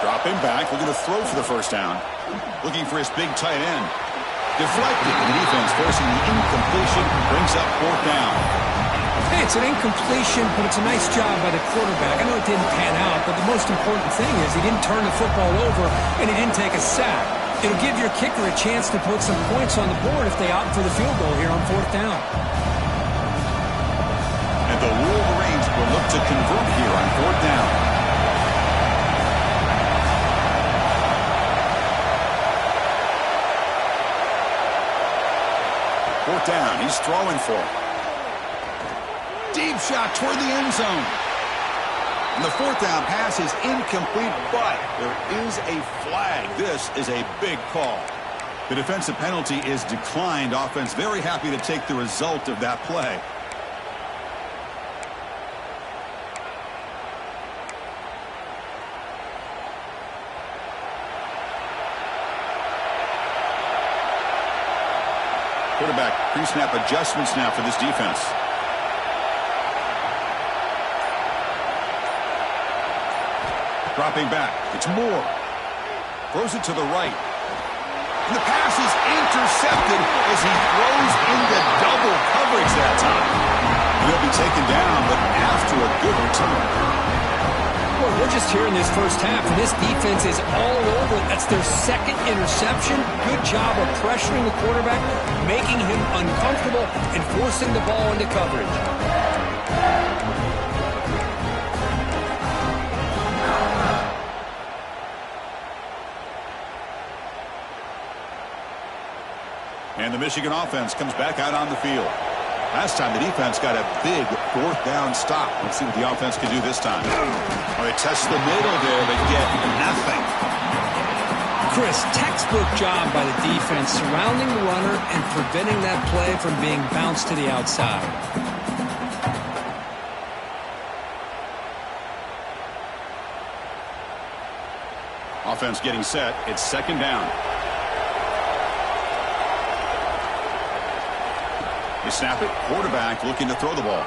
Dropping back, looking to throw for the first down. Looking for his big tight end. Deflected, and the defense forcing the incompletion, brings up fourth down. Hey, it's an incompletion, but it's a nice job by the quarterback. I know it didn't pan out, but the most important thing is he didn't turn the football over and he didn't take a sack. It'll give your kicker a chance to put some points on the board if they opt for the field goal here on fourth down. And the Wolverines will look to convert here on fourth down. Fourth down, he's throwing for it. Deep shot toward the end zone. And the fourth down pass is incomplete, but there is a flag. This is a big call. The defensive penalty is declined. Offense very happy to take the result of that play. Quarterback pre-snap adjustments now for this defense. Dropping back. It's Moore. Throws it to the right. And the pass is intercepted as he throws into double coverage that time. He'll be taken down, but after a good return. Well, we're just here in this first half, and this defense is all over. That's their second interception. Good job of pressuring the quarterback, making him uncomfortable, and forcing the ball into coverage. And the Michigan offense comes back out on the field. Last time the defense got a big fourth down stop. Let's see what the offense can do this time. Well, they test the middle there, but get nothing. Chris, textbook job by the defense surrounding the runner and preventing that play from being bounced to the outside. Offense getting set. It's second down. They snap it. Quarterback looking to throw the ball.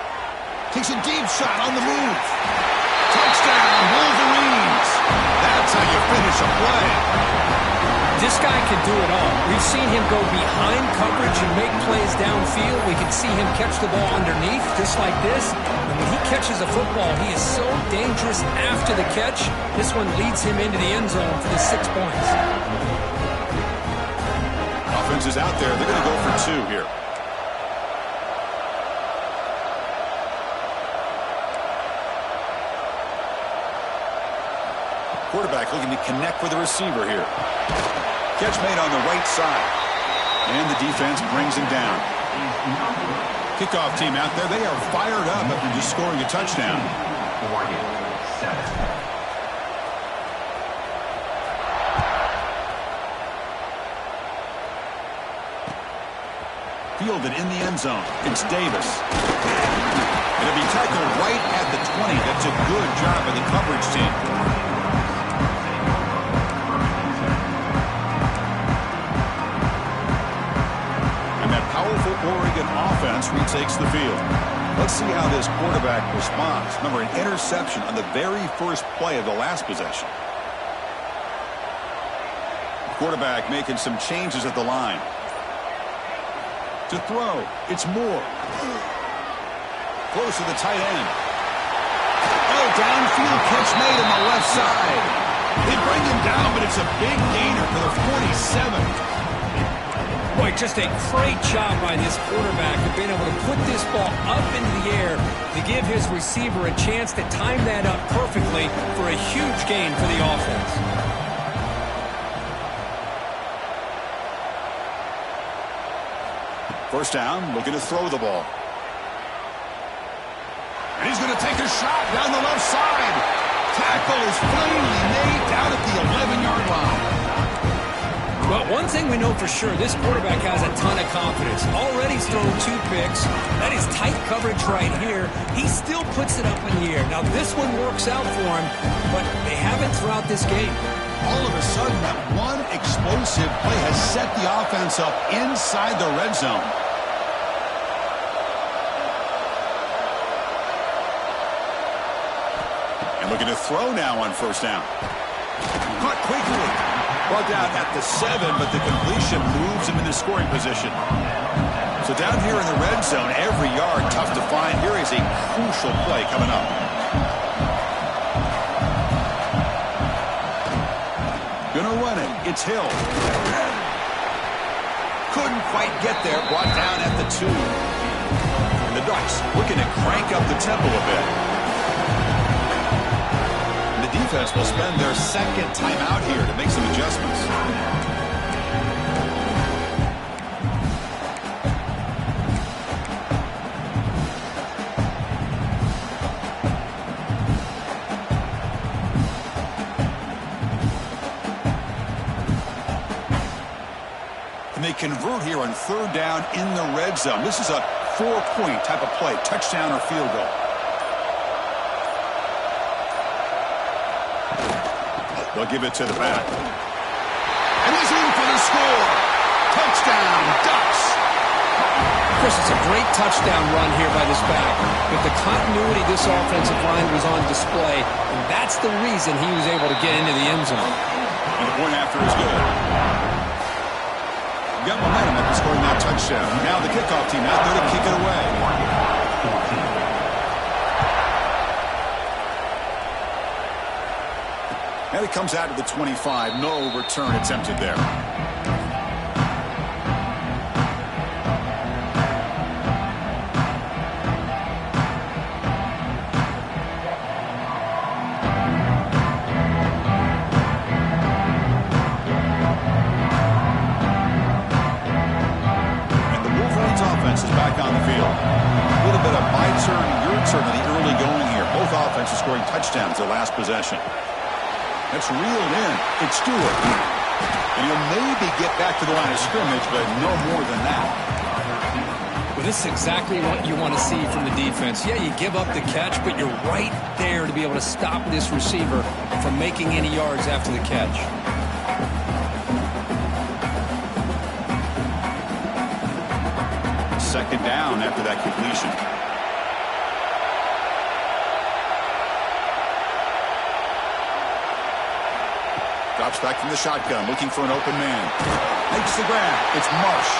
Takes a deep shot on the move. Touchdown, Wolverines. That's how you finish a play. This guy can do it all. We've seen him go behind coverage and make plays downfield. We can see him catch the ball underneath, just like this. And when he catches a football, he is so dangerous after the catch. This one leads him into the end zone for the 6 points. Offense is out there. They're going to go for two here. Quarterback looking to connect with the receiver here. Catch made on the right side. And the defense brings him down. Kickoff team out there. They are fired up after just scoring a touchdown. Fielded in the end zone. It's Davis. It'll be tackled right at the 20. That's a good job by the coverage team. Oregon offense retakes the field. Let's see how this quarterback responds. Remember, an interception on the very first play of the last possession. Quarterback making some changes at the line. To throw, it's Moore. Close to the tight end. Oh, downfield catch made on the left side. They bring him down, but it's a big gainer for the 47. Boy, just a great job by this quarterback of being able to put this ball up into the air to give his receiver a chance to time that up perfectly for a huge gain for the offense. First down, looking to throw the ball. And he's going to take a shot down the left side. Tackle is finally made down at the 11-yard line. Well, one thing we know for sure, this quarterback has a ton of confidence. Already he's thrown 2 picks. That is tight coverage right here. He still puts it up in the air. Now, this one works out for him, but they haven't throughout this game. All of a sudden, that one explosive play has set the offense up inside the red zone. And looking to throw now on first down. Caught quickly. Brought down at the 7, but the completion moves him into scoring position. So down here in the red zone, every yard tough to find. Here is a crucial play coming up. Gonna run it. It's Hill. Couldn't quite get there. Brought down at the 2. And the Ducks looking to crank up the tempo a bit. And the defense will spend their second timeout here to make some adjustments. They convert here on 3rd down in the red zone. This is a 4-point type of play, touchdown or field goal. They'll give it to the back. And he's in for the score. Touchdown, Ducks. Chris, it's a great touchdown run here by this back. With the continuity this offensive line was on display, and that's the reason he was able to get into the end zone. And the point after is good. Got momentum after scoring that touchdown. Now the kickoff team out there to kick it away. And it comes out to the 25. No return attempted there. Scoring touchdowns their last possession. That's reeled in. It's Stewart. And he'll maybe get back to the line of scrimmage, but no more than that. Well, this is exactly what you want to see from the defense. Yeah, you give up the catch, but you're right there to be able to stop this receiver from making any yards after the catch. Second down after that completion. Drops back from the shotgun, looking for an open man. Makes the grab. It's Marsh.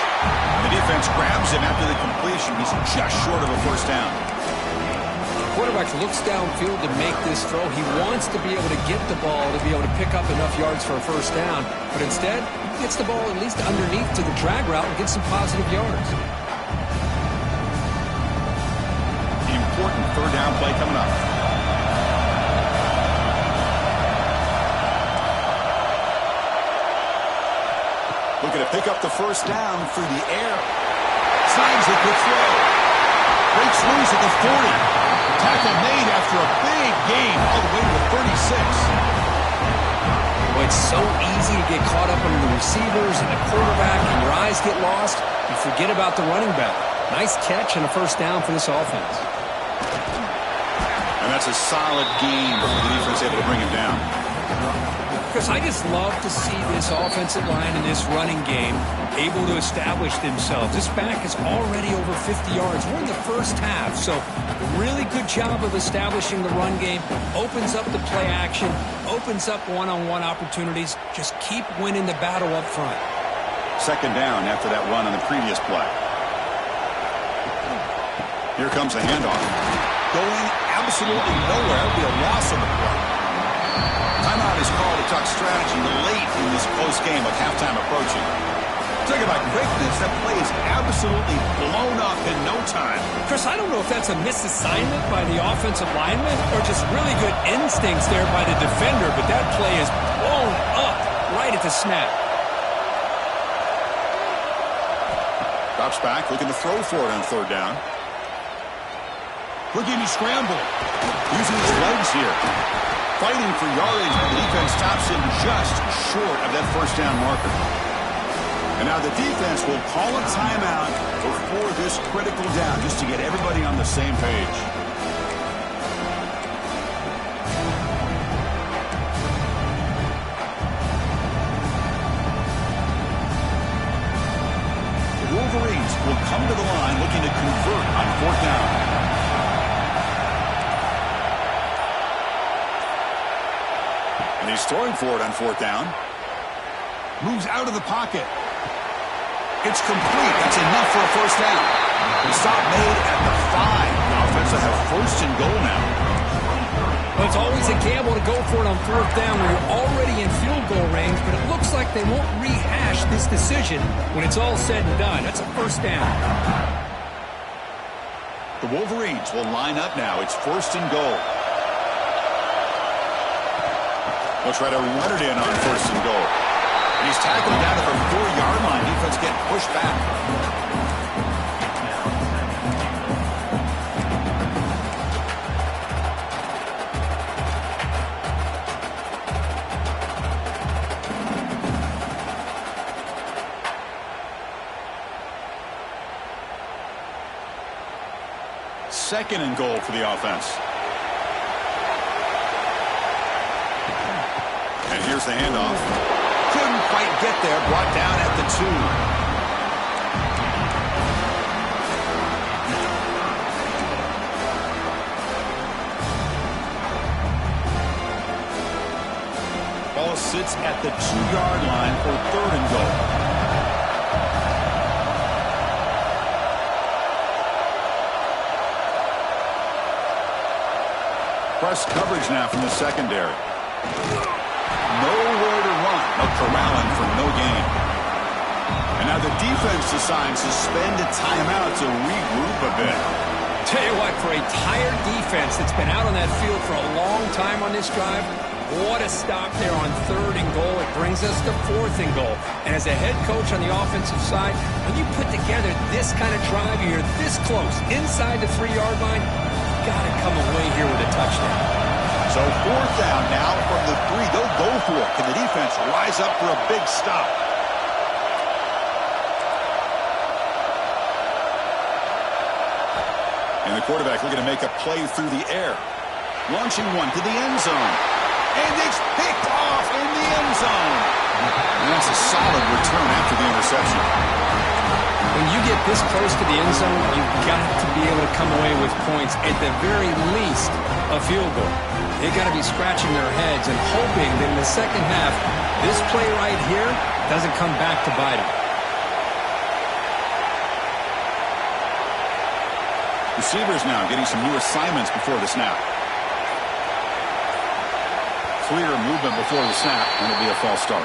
The defense grabs him after the completion. He's just short of a first down. The quarterback looks downfield to make this throw. He wants to be able to get the ball to be able to pick up enough yards for a first down. But instead, he gets the ball at least underneath to the drag route and gets some positive yards. The important 3rd down play coming up. Looking to pick up the first down through the air. Signs it with throw. Breaks loose at the 40. Tackle made after a big gain all the way to the 36. Well, it's so easy to get caught up under the receivers and the quarterback, and your eyes get lost. You forget about the running back. Nice catch and a first down for this offense. And that's a solid game for the defense able to bring him down. Chris, I just love to see this offensive line and this running game able to establish themselves. This back is already over 50 yards. We're in the first half, so really good job of establishing the run game. Opens up the play action, opens up one-on-one opportunities. Just keep winning the battle up front. Second down after that run on the previous play. Here comes a handoff. Going absolutely nowhere. That would be a loss on the play. Timeout is called to talk strategy late in this close game with halftime approaching. Talk about quickness. That play is absolutely blown up in no time. Chris, I don't know if that's a misassignment by the offensive lineman or just really good instincts there by the defender, but that play is blown up right at the snap. Drops back, looking to throw for it on 3rd down. Looking to scramble. Using his legs here. Fighting for yardage, but the defense stops him just short of that first down marker. And now the defense will call a timeout before this critical down, just to get everybody on the same page. The Wolverines will come to the line looking to convert on 4th down. And he's throwing for it on fourth down. Moves out of the pocket. It's complete. That's enough for a first down. The stop made at the 5. The offense will have first and goal now. Well, it's always a gamble to go for it on fourth down when you're already in field goal range, but it looks like they won't rehash this decision when it's all said and done. That's a first down. The Wolverines will line up now. It's first and goal. They'll try to run it in on first and goal. And he's tackled down at the 4-yard line. Defense getting pushed back. Second and goal for the offense. And here's the handoff. Couldn't quite get there. Brought down at the 2. Ball sits at the 2-yard line for third and goal. Press coverage now from the secondary. Nowhere to run. No corralling for no gain. And now the defense decides to spend a timeout to regroup a bit. Tell you what, for a tired defense that's been out on that field for a long time on this drive, what a stop there on third and goal. It brings us to fourth and goal. And as a head coach on the offensive side, when you put together this kind of drive, you're this close inside the 3-yard line, got to come away here with a touchdown. So fourth down now from the 3. They'll go for it. Can the defense rise up for a big stop? And the quarterback looking to make a play through the air. Launching one to the end zone. And it's picked off in the end zone. And that's a solid return after the interception. When you get this close to the end zone, you've got to be able to come away with points, at the very least, a field goal. They've got to be scratching their heads and hoping that in the second half, this play right here doesn't come back to bite them. Receivers now getting some new assignments before the snap. Clear movement before the snap, and it'll be a false start.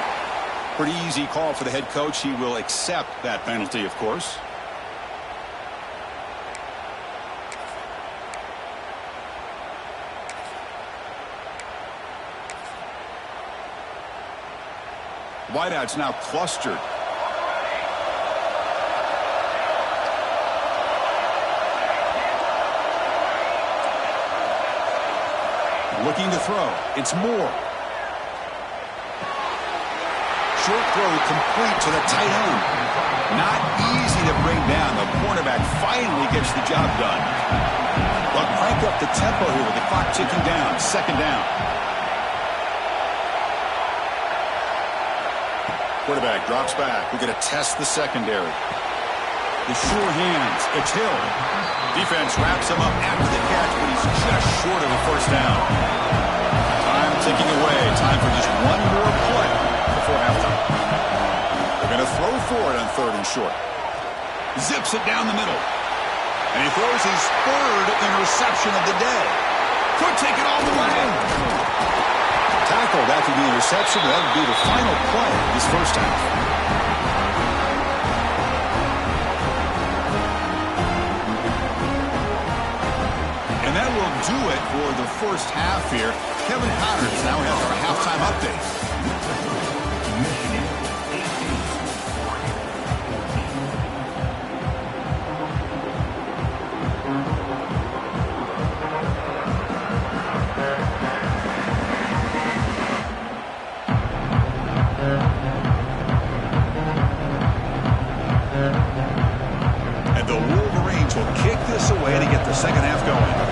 Pretty easy call for the head coach. He will accept that penalty, of course. Wideouts now clustered. Looking to throw. It's Moore. Short throw complete to the tight end. Not easy to bring down. The cornerback finally gets the job done. They'll crank up the tempo here with the clock ticking down. Second down. Quarterback drops back. We're going to test the secondary. The sure hands. It's Hill. Defense wraps him up after the catch, but he's just short of a first down. Time ticking away. Time for just one more play before halftime. They're going to throw for it on third and short. Zips it down the middle. And he throws his third interception of the day. Could take it all the way. Tackled after the interception. That would be the final play of this first half. And that will do it for the first half here. Kevin Connors now has our halftime update. And the Wolverines will kick this away to get the second half going.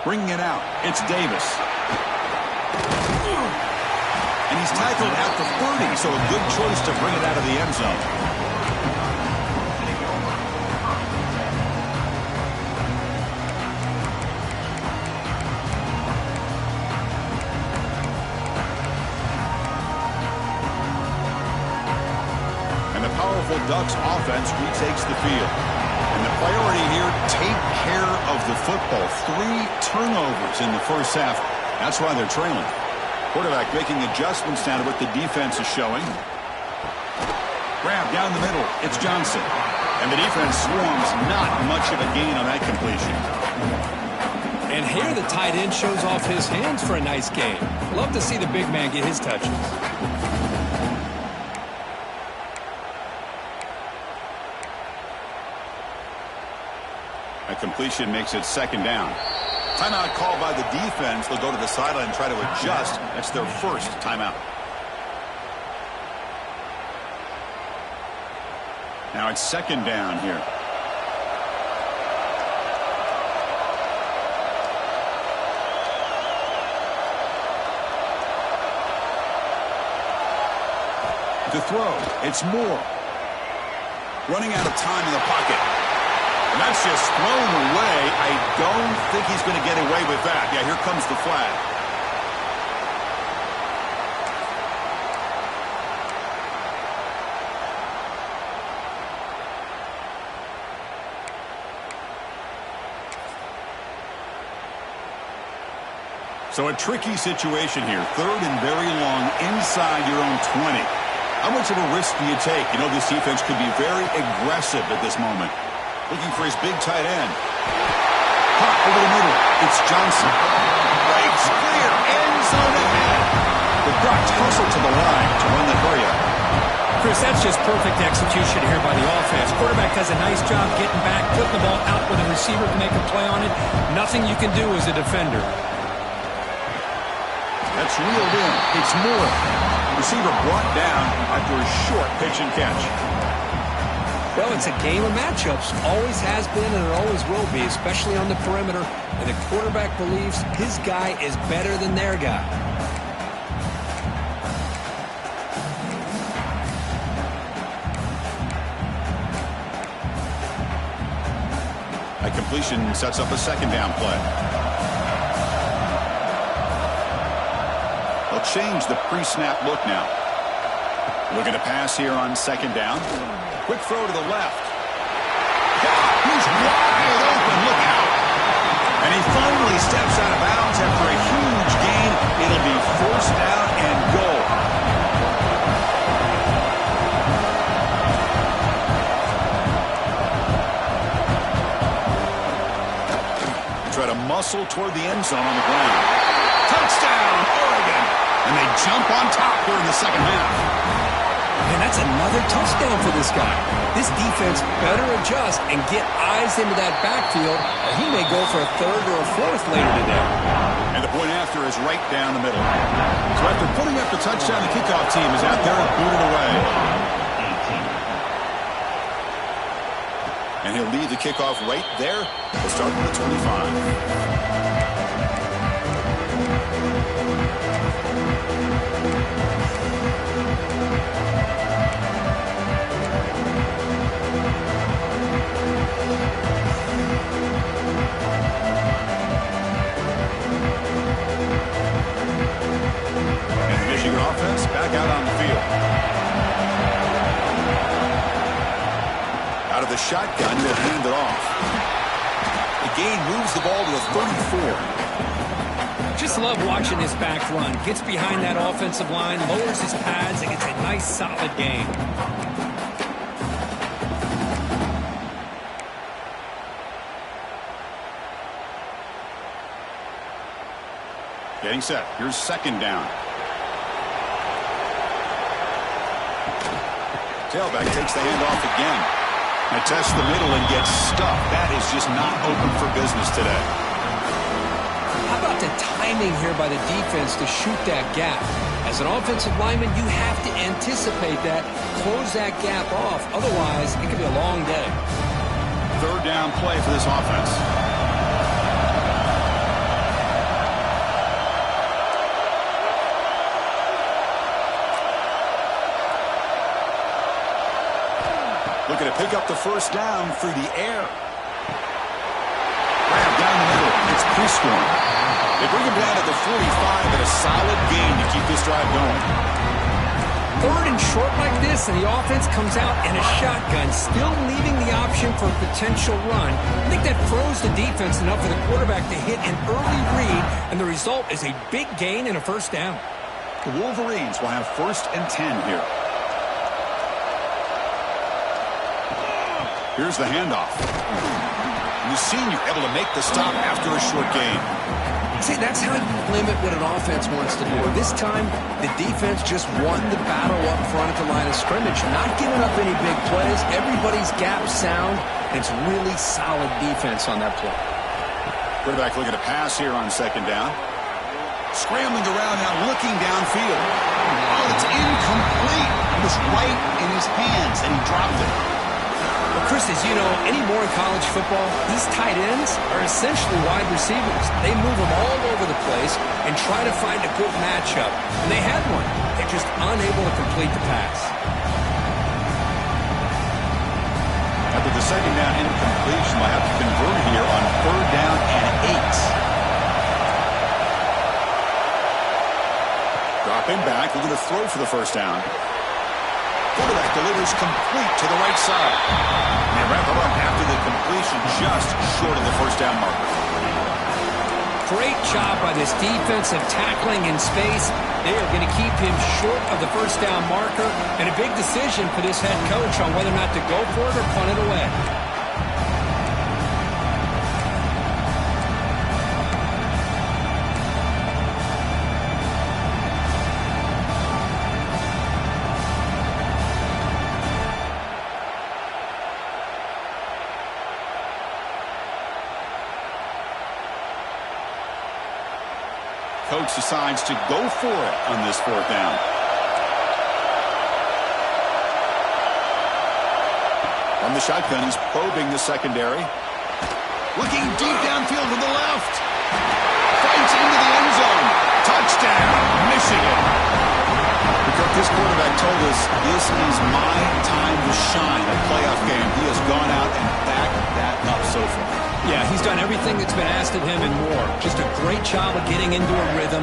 Bringing it out, it's Davis. And he's tackled at the 30, so a good choice to bring it out of the end zone. the powerful Ducks offense retakes the field. And the priority here, take care of the football. 3 turnovers in the first half. That's why they're trailing. Quarterback making adjustments now to what the defense is showing. Grab down the middle. It's Johnson. And the defense swarms. Not much of a gain on that completion. And here the tight end shows off his hands for a nice gain. Love to see the big man get his touches. That completion makes it second down. Timeout called by the defense. They'll go to the sideline and try to adjust. That's their first timeout. Now it's second down here. To throw, it's Moore. Running out of time in the pocket. And that's just thrown away. I don't think he's going to get away with that. Yeah, here comes the flag. So a tricky situation here. 3rd and very long inside your own 20. How much of a risk do you take? You know, this defense could be very aggressive at this moment. Looking for his big tight end. Hot over the middle. It's Johnson. Breaks clear. End zone ahead. The Ducks hustle to the line to run the hurry up. Chris, that's just perfect execution here by the offense. Quarterback does a nice job getting back, putting the ball out where the receiver can make a play on it. Nothing you can do as a defender. That's reeled in. It's Moore. Receiver brought down after a short pitch and catch. Well, it's a game of matchups. Always has been and it always will be, especially on the perimeter. And the quarterback believes his guy is better than their guy. That completion sets up a second down play. They'll change the pre-snap look now. Looking to pass here on second down. Quick throw to the left. He's wide open. Look out. And he finally steps out of bounds after a huge gain. It'll be first down and goal. Try to muscle toward the end zone on the ground. Touchdown, Oregon. And they jump on top here in the second half. And that's another touchdown for this guy. This defense better adjust and get eyes into that backfield, or he may go for a 3rd or a 4th later today. And the point after is right down the middle. So after putting up the touchdown, the kickoff team is out there and booted away. And he'll leave the kickoff right there. We'll start with the 25. Offense back out on the field. Out of the shotgun, he'll hand it off. The gain moves the ball to the 34. Just love watching his back run. Gets behind that offensive line, lowers his pads, and gets a nice solid gain. Getting set. Here's second down. Tailback takes the handoff again. They test the middle and gets stuffed. That is just not open for business today. How about the timing here by the defense to shoot that gap? As an offensive lineman, you have to anticipate that, close that gap off. Otherwise, it could be a long day. 3rd down play for this offense. Looking to pick up the first down through the air. Grab down the middle. It's Prescorn. They bring him down to the 45 and a solid gain to keep this drive going. 3rd and short like this, and the offense comes out in a shotgun, still leaving the option for a potential run. I think that froze the defense enough for the quarterback to hit an early read, and the result is a big gain and a first down. The Wolverines will have 1st and 10 here. Here's the handoff. The senior able to make the stop after a short gain. See, that's how you limit what an offense wants to do. This time, the defense just won the battle up front at the line of scrimmage, not giving up any big plays. Everybody's gap sound, and it's really solid defense on that play. Quarterback looking to pass here on 2nd down. Scrambling around now, looking downfield. Oh, it's incomplete. It was right in his hands, and he dropped it. Well, Chris, as you know, anymore in college football, these tight ends are essentially wide receivers. They move them all over the place and try to find a good matchup. And they had one. They're just unable to complete the pass. After the 2nd down incompletion, they'll have to convert here on 3rd down and 8. Dropping back, looking to throw for the 1st down. Quarterback delivers complete to the right side. And they wrap it up after the completion, just short of the 1st down marker. Great job by this defensive tackling in space. They are going to keep him short of the 1st down marker, and a big decision for this head coach on whether or not to go for it or punt it away. Coach decides to go for it on this 4th down. From the shotgun, he's probing the secondary. Looking deep downfield to the left. Fights into the end zone. Touchdown, Michigan. Because this quarterback told us this is my time to shine, a playoff game. He has gone out and backed that up so far. Yeah, he's done everything that's been asked of him and more. Just a great job of getting into a rhythm.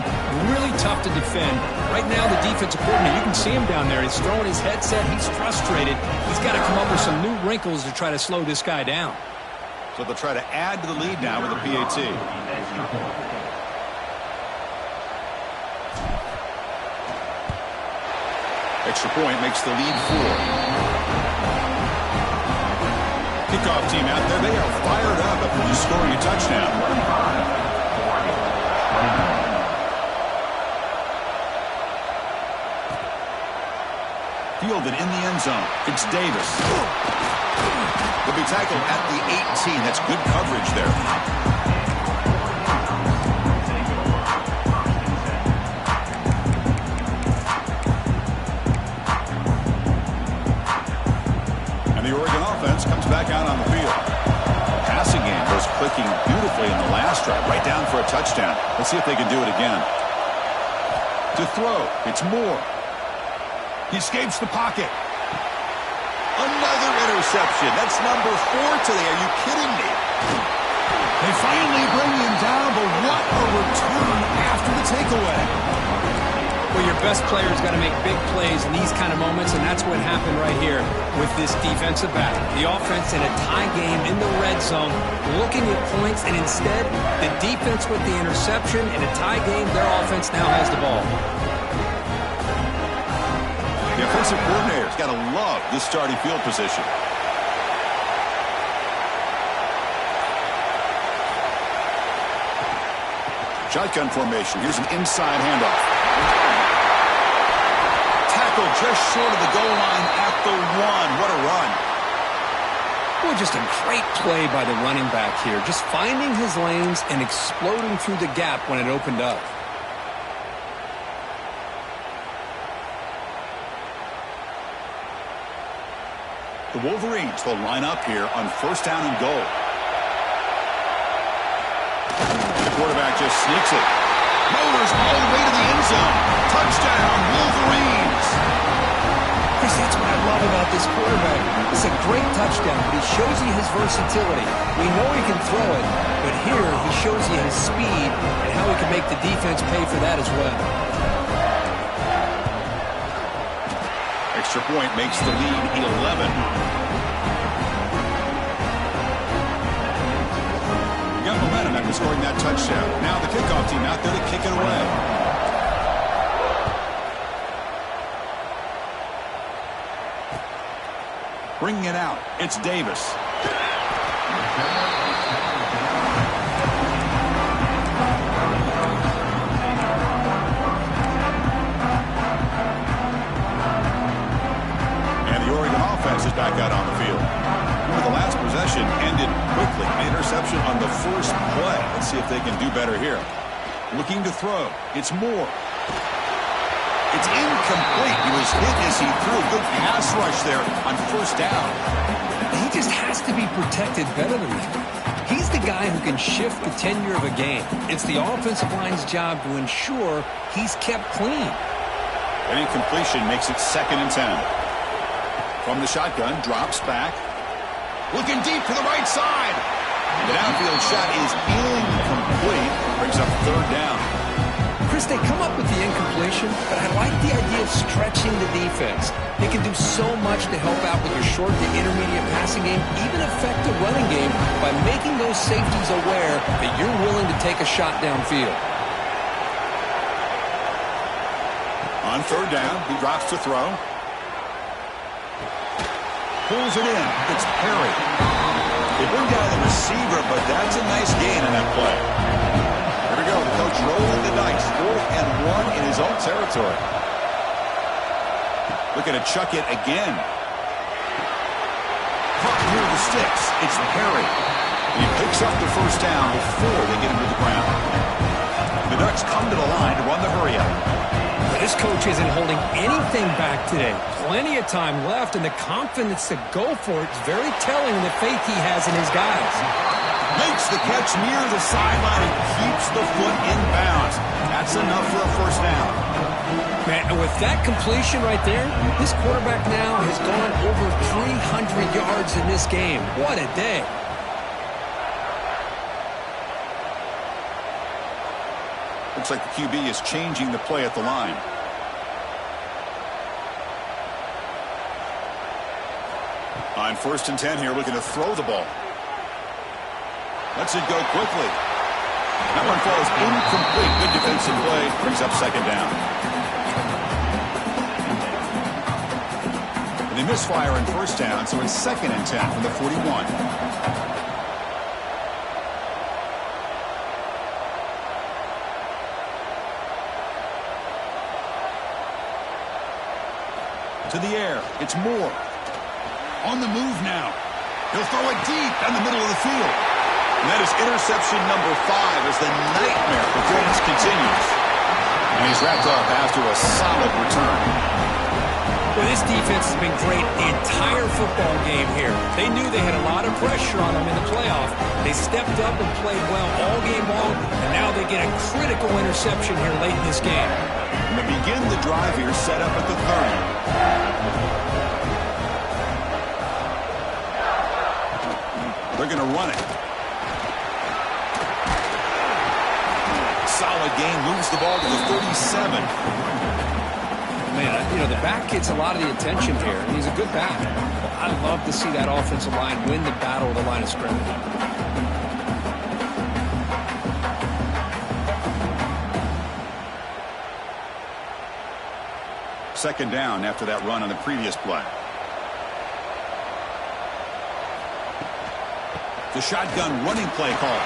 Really tough to defend. Right now, the defensive coordinator, you can see him down there. He's throwing his headset. He's frustrated. He's got to come up with some new wrinkles to try to slow this guy down. So they'll try to add to the lead now with a PAT. Extra point makes the lead 4. Kickoff team out there, they are fired up after just scoring a touchdown. Fielded in the end zone. It's Davis. He'll be tackled at the 18. That's good coverage there. The Oregon offense comes back out on the field. Passing game was clicking beautifully in the last drive, right down for a touchdown. Let's see if they can do it again. To throw, it's Moore. He escapes the pocket. Another interception. That's number 4 today. Are you kidding me? They finally bring him down, but what a return after the takeaway. Well, your best player's got to make big plays in these kind of moments, and that's what happened right here with this defensive back. The offense in a tie game in the red zone, looking at points, and instead, the defense with the interception. In a tie game, their offense now has the ball. The offensive coordinator's got to love this starting field position. Shotgun formation. Here's an inside handoff. Just short of the goal line at the 1. What a run. Well, just a great play by the running back here. Just finding his lanes and exploding through the gap when it opened up. The Wolverines will line up here on 1st down and goal. The quarterback just sneaks it. Motors all the way to the end zone. Touchdown, Wolverines. Chris, that's what I love about this quarterback. It's a great touchdown, but he shows you his versatility. We know he can throw it, but here he shows you his speed and how he can make the defense pay for that as well. extra point makes the lead 11. Got momentum after scoring that touchdown. Now the kickoff team out there to kick it away. Bringing it out, it's Davis. And the Oregon offense is back out on the field. Remember, the last possession ended quickly. An interception on the first play. Let's see if they can do better here. Looking to throw. It's Moore. It's incomplete. He was hit as he threw a good pass rush there on first down. He just has to be protected better than that. He's the guy who can shift the tenure of a game. It's the offensive line's job to ensure he's kept clean. An incompletion makes it 2nd and 10. From the shotgun, drops back. Looking deep to the right side. The downfield shot is incomplete. Brings up 3rd down. Chris, they come up with the incompletion, but I like the idea of stretching the defense. They can do so much to help out with your short to intermediate passing game, even affect the running game by making those safeties aware that you're willing to take a shot downfield. On 3rd down, he drops to throw. Pulls it in. It's Perry. They bring down the receiver, but that's a nice gain in that play. Here we go. The coach rolling the dice. 4th and 1 in his own territory. Looking to chuck it again. Caught near the sticks. It's Perry. And he picks up the 1st down before they get him to the ground. The Ducks come to the line to run the hurry up. This coach isn't holding anything back today. Plenty of time left, and the confidence to go for it is very telling in the faith he has in his guys. Makes the catch near the sideline and keeps the foot in bounds. That's enough for a 1st down. Man, and with that completion right there, this quarterback now has gone over 300 yards in this game. What a day. Looks like the QB is changing the play at the line. On 1st and 10 here, looking to throw the ball. Lets it go quickly. That one falls incomplete. Good defensive play. Brings up 2nd down. And they misfire on 1st down, so it's 2nd and 10 from the 41. To the air. It's Moore. On the move now. He'll throw it deep down the middle of the field. And that is interception number 5 as the nightmare performance continues. And he's wrapped up after a solid return. Well, this defense has been great the entire football game here. They knew they had a lot of pressure on them in the playoff. They stepped up and played well all game long, and now they get a critical interception here late in this game. And they begin the drive here, set up at the 30. They're going to run it. Solid game, moves the ball to the 37. Man, you know, the back gets a lot of the attention here, and he's a good back. I love to see that offensive line win the battle of the line of scrimmage. Second down after that run on the previous play. The shotgun running play call.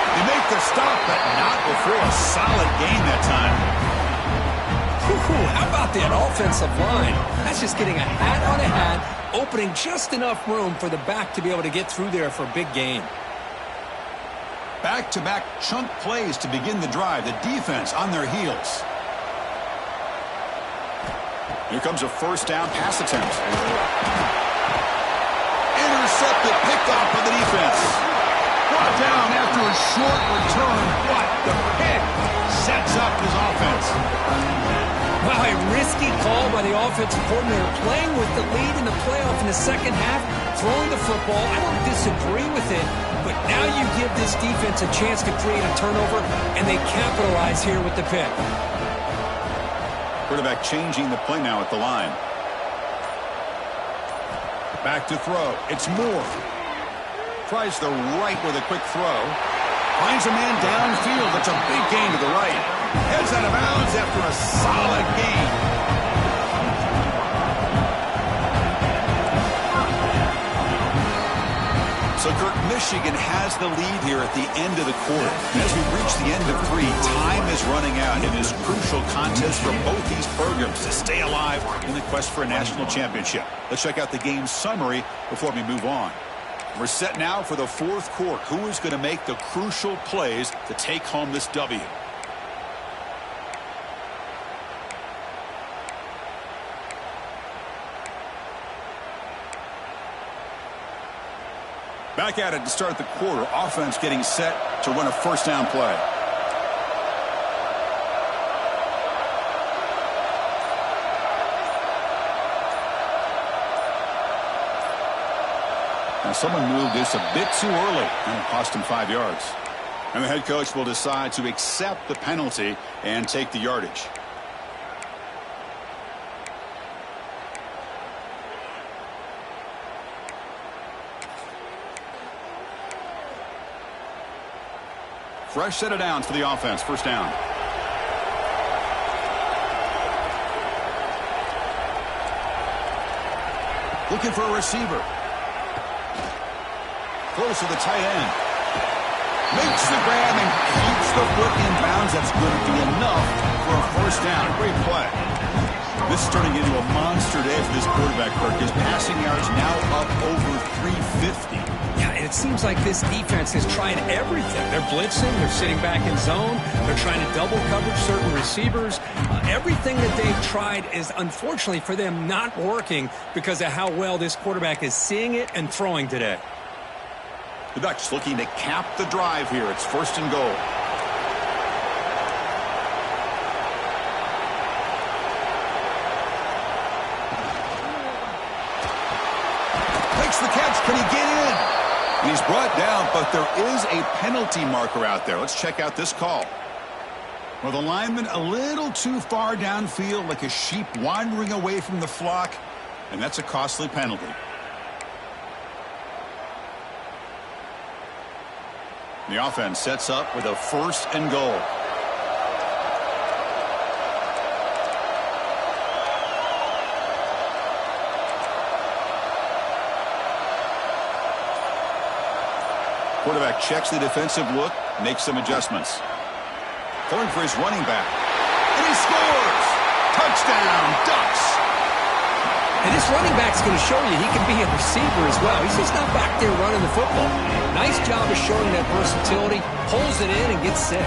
They make the stop, but not before a solid gain that time. How about that offensive line? That's just getting a hat on a hat, opening just enough room for the back to be able to get through there for a big gain. Back-to-back chunk plays to begin the drive. The defense on their heels. Here comes a 1st down pass attempt. Intercepted, picked off by the defense. Brought down after a short return, but the pick sets up his offense. Wow, a risky call by the offensive coordinator, playing with the lead in the playoff in the second half, throwing the football. I don't disagree with it, but now you give this defense a chance to create a turnover, and they capitalize here with the pick. Quarterback changing the play now at the line. Back to throw. It's Moore. Tries the right with a quick throw. Finds a man downfield. It's a big gain to the right. Heads out of bounds after a solid gain. So, Kirk, Michigan has the lead here at the end of the quarter. And as we reach the end of 3, time is running out in this crucial contest for both these programs to stay alive in the quest for a national championship. Let's check out the game summary before we move on. We're set now for the 4th quarter. Who is going to make the crucial plays to take home this W? Back at it to start the quarter. Offense getting set to run a first down play. Now someone moved this a bit too early, and it cost him 5 yards. And the head coach will decide to accept the penalty and take the yardage. Fresh set of downs for the offense. First down. Looking for a receiver. Close to the tight end. Makes the grab and keeps the foot in bounds. That's going to be enough for a first down. Great play. This is turning into a monster day for this quarterback, Kirk. His passing yards now up over 350. Yeah, and it seems like this defense has tried everything. They're blitzing. They're sitting back in zone. They're trying to double coverage certain receivers. Everything that they've tried is, unfortunately for them, not working because of how well this quarterback is seeing it and throwing today. The Ducks looking to cap the drive here. It's first and goal. Makes the catch. Can he get in? And he's brought down, but there is a penalty marker out there. Let's check out this call. Well, the lineman a little too far downfield, like a sheep wandering away from the flock, and that's a costly penalty. The offense sets up with a first and goal. Quarterback checks the defensive look, makes some adjustments. Throwing for his running back. And he scores! Touchdown, Ducks! And this running back's going to show you he can be a receiver as well. He's just not back there running the football. Nice job of showing that versatility. Pulls it in and gets 6.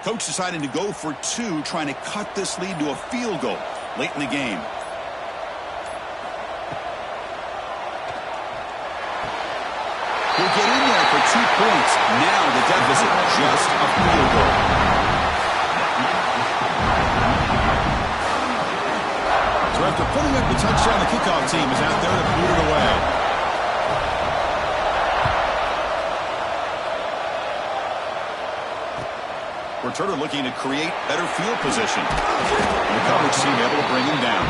Coach deciding to go for 2, trying to cut this lead to a field goal late in the game. He'll get in there for 2 points. Now the deficit, just a field goal. So after putting up the touchdown, the kickoff team is out there to boot it away. Returner looking to create better field position. And the coverage team able to bring him down.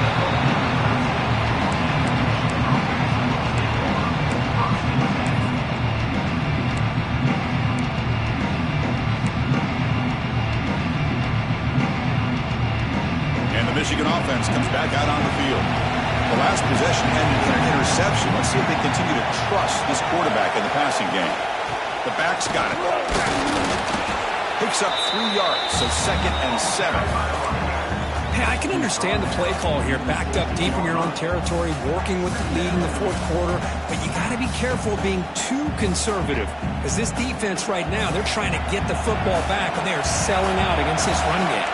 And the Michigan offense comes back out on the field. The last possession ended in an interception. Let's see if they continue to trust this quarterback in the passing game. The back's got it. Picks up 3 yards, so 2nd and 7. Hey, I can understand the play call here, backed up deep in your own territory, working with the lead in the 4th quarter, but you got to be careful of being too conservative, because this defense right now, they're trying to get the football back, and they are selling out against this run game.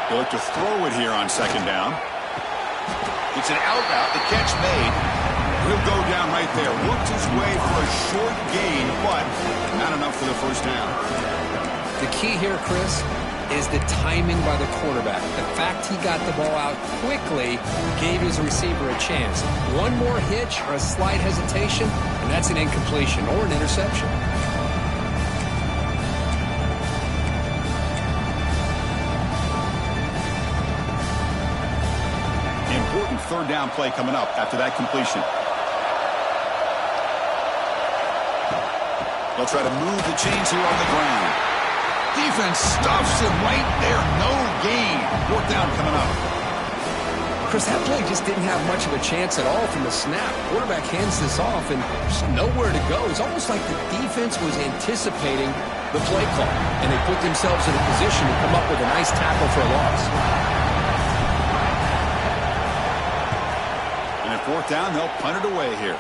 They look to throw it here on 2nd down. It's an out route. The catch made. He'll go down right there. Worked his way for a short gain, but not enough for the first down. The key here, Chris, is the timing by the quarterback. The fact he got the ball out quickly gave his receiver a chance. One more hitch or a slight hesitation, and that's an incompletion or an interception. Important third down play coming up after that completion. They'll try to move the chains here on the ground. Defense stuffs him right there. No gain. Fourth down coming up. Chris, that play just didn't have much of a chance at all from the snap. Quarterback hands this off, and there's nowhere to go. It's almost like the defense was anticipating the play call, and they put themselves in a position to come up with a nice tackle for a loss. And at fourth down, they'll punt it away here.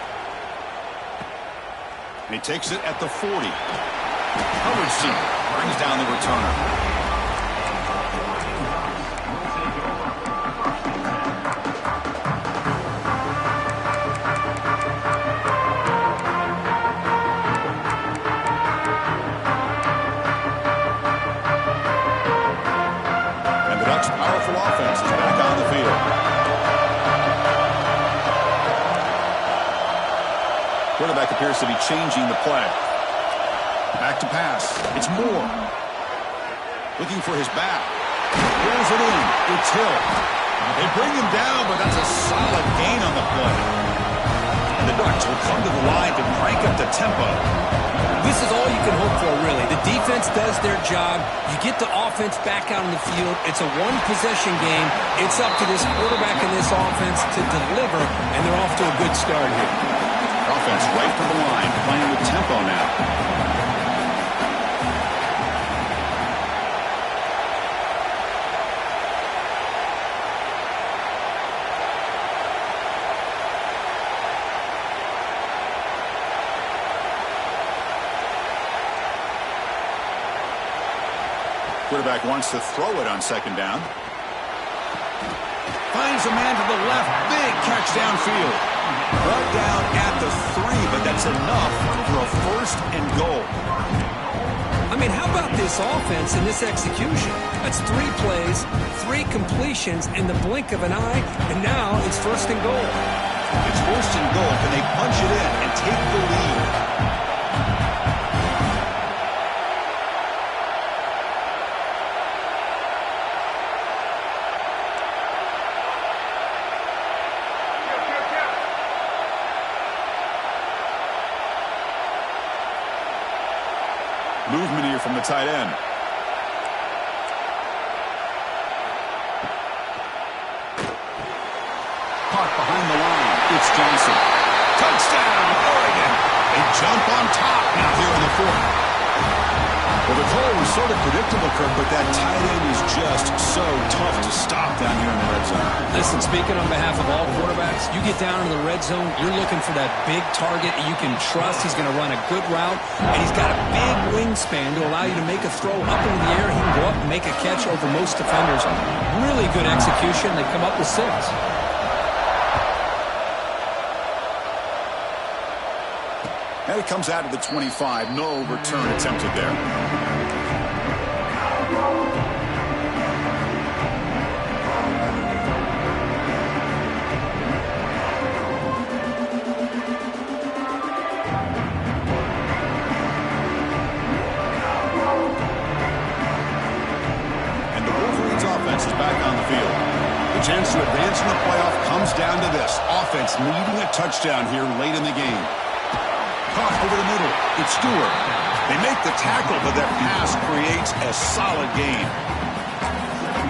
And he takes it at the 40. Coverage team brings down the returner. And the Ducks' powerful offense is back on the field. Quarterback appears to be changing the play. Back to pass. It's Moore. Looking for his back. Pulls it in. It's Hill. They bring him down, but that's a solid gain on the play. And the Ducks will come to the line to crank up the tempo. This is all you can hope for, really. The defense does their job. You get the offense back out on the field. It's a one-possession game. It's up to this quarterback and this offense to deliver, and they're off to a good start here. Offense right from the line, playing with tempo now. Quarterback wants to throw it on second down. Finds a man to the left. Big catch downfield. Brought down at the 3, but that's enough for a first and goal. I mean, how about this offense and this execution? That's 3 plays, 3 completions in the blink of an eye, and now it's first and goal. It's first and goal. Can they punch it in and take the lead? Movement here from the tight end. Caught behind the line. It's Johnson. Touchdown, Oregon. They jump on top now here in the fourth. Well, the call was sort of predictable, Kirk, but that tight end is just so tough to stop down here in the red zone. Listen, speaking on behalf of all quarterbacks, you get down in the red zone, you're looking for that big target you can trust. He's going to run a good route, and he's got a big wingspan to allow you to make a throw up into the air. He can go up and make a catch over most defenders. Really good execution. They come up with 6. And it comes out of the 25. No return attempted there. And the Wolverines offense is back on the field. The chance to advance in the playoff comes down to this. Offense needing a touchdown here late in the game. Caught over the middle. It's Stewart. They make the tackle, but that pass creates a solid gain.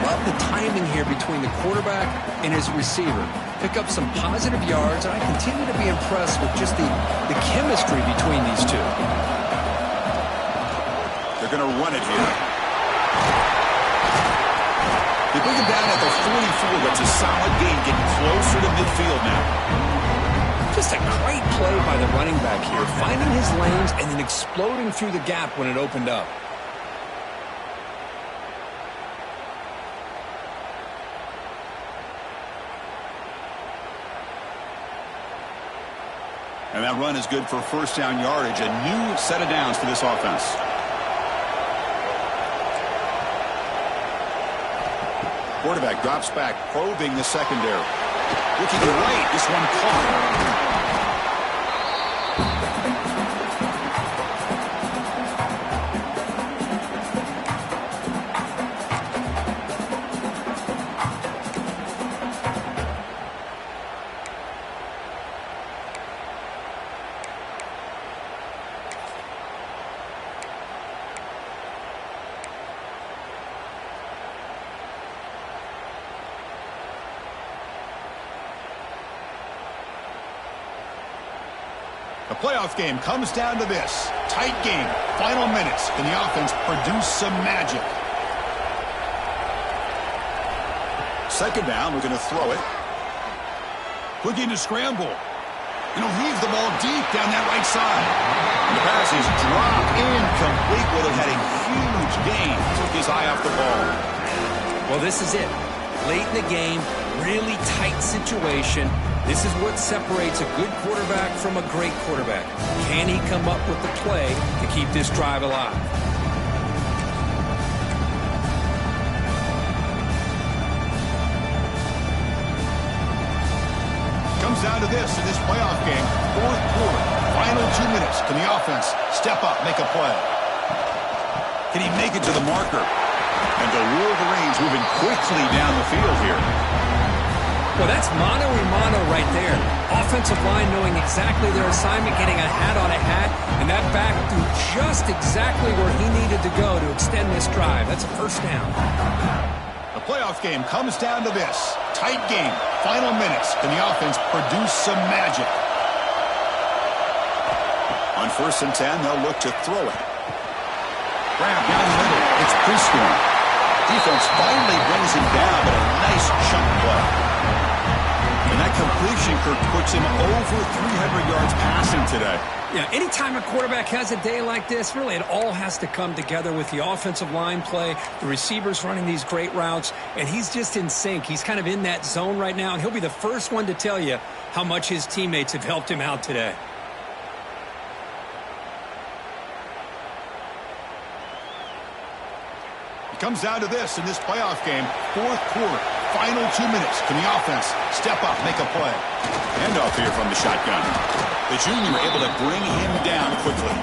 Love the timing here between the quarterback and his receiver. Pick up some positive yards, and I continue to be impressed with just the chemistry between these two. They're going to run it here. They bring him down at the 44. That's a solid gain, getting closer to midfield now. Just a great play by the running back here, finding his lanes and then exploding through the gap when it opened up. And that run is good for first down yardage. A new set of downs for this offense. Quarterback drops back, probing the secondary. Looking right, this one caught. The playoff game comes down to this. Tight game. Final minutes. Can the offense produce some magic? Second down. We're going to throw it. Looking to scramble. And he'll heave the ball deep down that right side. And the pass is dropped incomplete. Would have had a huge gain. Took his eye off the ball. Well, this is it. Late in the game, really tight situation. This is what separates a good quarterback from a great quarterback. Can he come up with the play to keep this drive alive? Comes down to this in this playoff game. Fourth quarter. Final 2 minutes. Can the offense step up, make a play? Can he make it to the marker? And the Wolverines moving quickly down the field here. Well, that's mano-a-mano right there. Offensive line knowing exactly their assignment, getting a hat on a hat, and that back threw just exactly where he needed to go to extend this drive. That's a first down. The playoff game comes down to this. Tight game. Final minutes. Can the offense produce some magic? On 1st and 10, they'll look to throw it. Grab down the middle. It's Preston. Defense finally brings him down, but a nice chunk play. And that completion, Kirk, puts him over 300 yards passing today. Yeah, anytime a quarterback has a day like this, really it all has to come together with the offensive line play, the receivers running these great routes, and he's just in sync. He's kind of in that zone right now, and he'll be the first one to tell you how much his teammates have helped him out today. It comes down to this in this playoff game. Fourth quarter. Final 2 minutes. Can the offense step up, make a play? Handoff here from the shotgun. The junior able to bring him down quickly.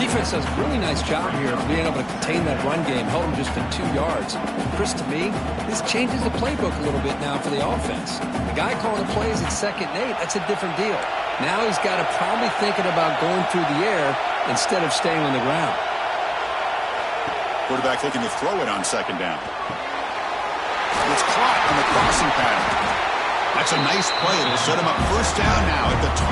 Defense does a really nice job here of being able to contain that run game, held him just to 2 yards. Chris, to me, this changes the playbook a little bit now for the offense. The guy calling the plays at 2nd and 8, that's a different deal. Now he's got to probably thinking about going through the air instead of staying on the ground. Quarterback looking to throw it on 2nd down. It's caught on the crossing pattern. That's a nice play. It'll set him up first down now at the 12.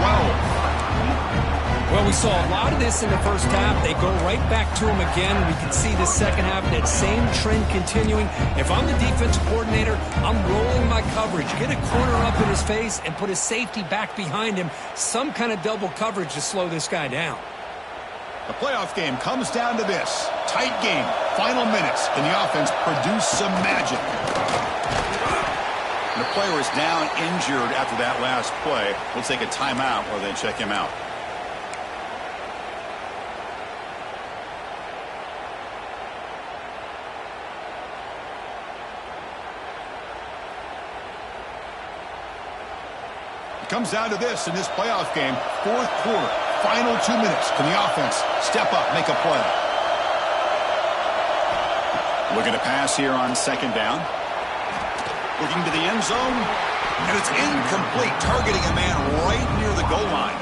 Well, we saw a lot of this in the first half. They go right back to him again. We can see the second half, that same trend continuing. If I'm the defensive coordinator, I'm rolling my coverage. Get a corner up in his face and put a safety back behind him. Some kind of double coverage to slow this guy down. The playoff game comes down to this. Tight game. Final minutes. Can the offense produce some magic? And the player is down injured after that last play. We'll take a timeout while they check him out. It comes down to this in this playoff game. Fourth quarter. Final 2 minutes. Can the offense step up, make a play? Looking to pass here on 2nd down. Looking to the end zone. And it's incomplete. Targeting a man right near the goal line.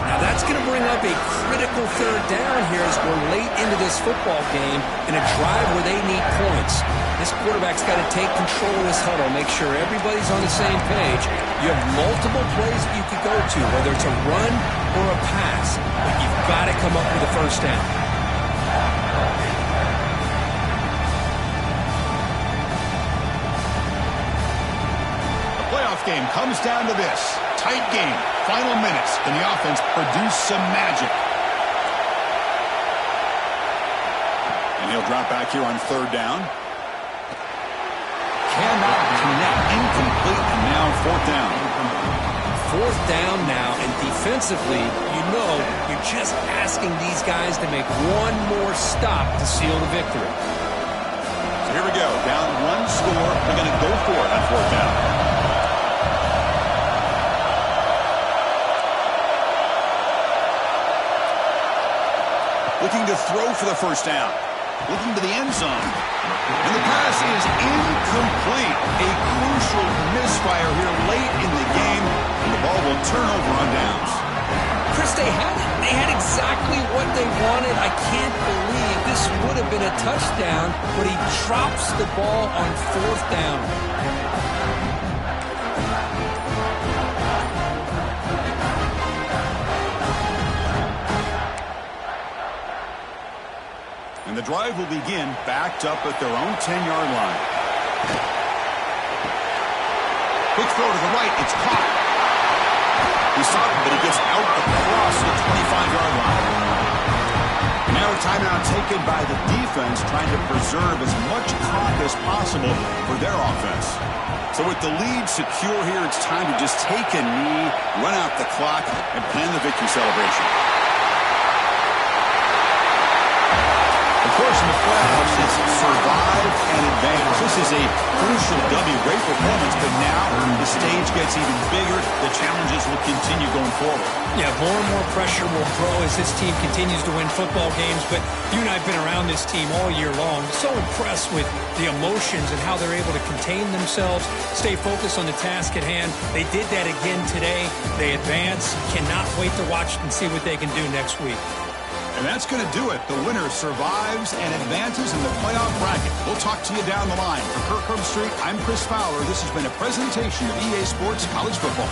Now that's going to bring up a critical 3rd down here as we're late into this football game in a drive where they need points. This quarterback's got to take control of this huddle, make sure everybody's on the same page. You have multiple plays that you could go to, whether it's a run or a pass, but you've got to come up with a first down. The playoff game comes down to this. Tight game. Final minutes. Can the offense produce some magic? And he'll drop back here on 3rd down. Cannot connect. Incomplete. And now 4th down. 4th down now, and defensively, you know you're just asking these guys to make one more stop to seal the victory. So here we go. Down one score. They're going to go for it on fourth down. Looking to throw for the first down. Looking to the end zone. And the pass is incomplete. A crucial misfire here late in the game. And the ball will turn over on downs. Chris, they had exactly what they wanted. I can't believe this would have been a touchdown, but he drops the ball on fourth down. And the drive will begin backed up at their own 10-yard line. Quick throw to the right. It's caught. He's stopped, but he gets out across the 25-yard line. Now a timeout taken by the defense, trying to preserve as much clock as possible for their offense. So with the lead secure here, it's time to just take a knee, run out the clock, and plan the victory celebration. Of course, in the playoffs, it's survive and advance. This is a crucial W. Great performance, but now the stage gets even bigger. The challenges will continue going forward. Yeah, more and more pressure will grow as this team continues to win football games, but you and I have been around this team all year long. So impressed with the emotions and how they're able to contain themselves, stay focused on the task at hand. They did that again today. They advance. Cannot wait to watch and see what they can do next week. And that's going to do it. The winner survives and advances in the playoff bracket. We'll talk to you down the line. For Kirk Herbstreit, I'm Chris Fowler. This has been a presentation of EA Sports College Football.